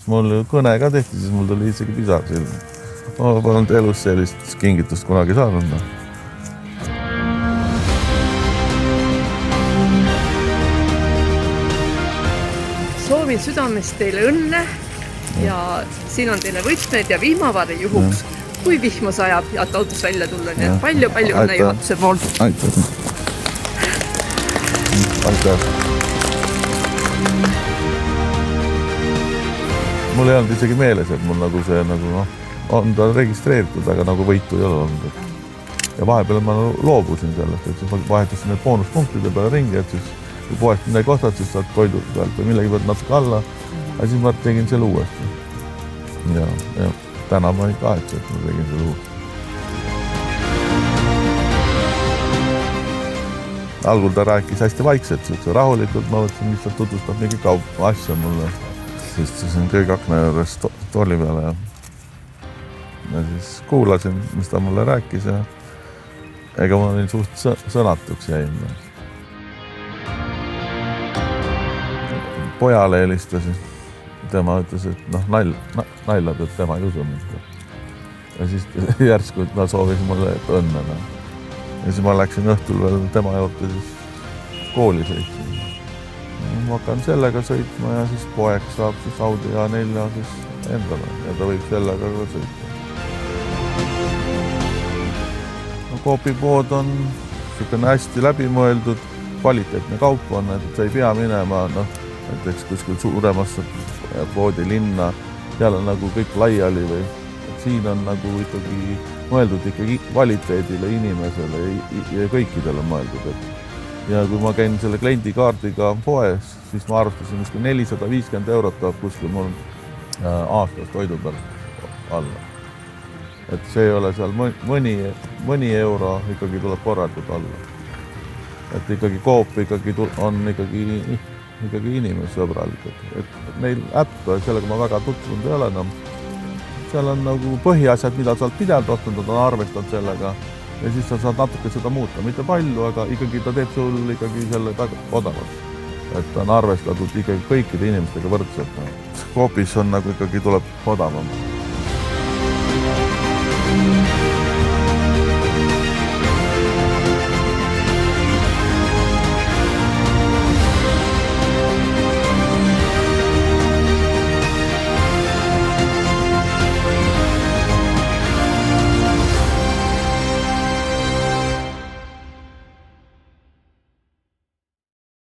mul kõne ka tehti, siis mul tuli isegi pisar silma. Ma polnud elus sellist kingitust kunagi saanud. Soovin südamest teile õnne ja siin on teile võtmed ja vihmavari juhuks, kui vihma sajab ja autost välja tulla. Nii et palju õnne juhatuse poolt. Aitäh. Aitäh. Mul ei olnud isegi meeles, et mul nagu see on ta registreeritud, aga nagu võitu ei ole olnud. Ja vahepeal ma loobusin sellest, et siis ma vahetasin need boonuspunktide peale ringi, et siis kui poest midagi ostad, siis saad toidu pealt või millegi pealt natuke alla, aga siis ma tegin selle uuesti. Ja täna ma ei kahetse, et ma tegin selle uuesti. Algul ta rääkis hästi vaikselt, rahulikult, ma võtsin, mis ta tutvustab mingi kaupa asja mulle. Siis on kõige akna juures tooli peale ja siis kuulasin, mis ta mulle rääkis ja ega ma olin suht sõnatuks jäin. Pojale helistasin, tema ütles, et naljad, et tema ei usu mind. Ja siis järsku ta soovis mulle õnne. Ja siis ma läksin õhtul veel tema juurde siis kooli sõitsin. Ma hakkan sellega sõitma ja siis poeg saab siis Audi A4 siis endale ja ta võib sellega ka sõita. Coopi pood on hästi läbimõeldud, kvaliteetne kaup on, et sa ei pea minema näiteks kuskil suuremasse poodi linna, seal on nagu kõik laiali või siin on nagu ikkagi mõeldud ikkagi kvaliteedile inimesele ja kõikidele on mõeldud. Ja kui ma käin selle kliendikaardiga poes, siis ma arvastasin, et 450 eurot tuleb kuskil mul aastas toidu pealt alla. Et see ei ole seal mõni euro ikkagi tuleb korraldud alla. Et ikkagi Coop on ikkagi inimessõbralikud. Et neil äpp, sellega ma väga tutvunud ei ole. Seal on nagu põhiasjad, mida sa oled pidevalt ostnud, on arvestanud sellega. Ja siis sa saad natuke seda muuta, mitte palju, aga ikkagi ta teeb sul ikkagi selle odavalt. Et ta on arvestatud ikkagi kõikide inimestega võrdselt. Coopis on nagu ikkagi tuleb odavam.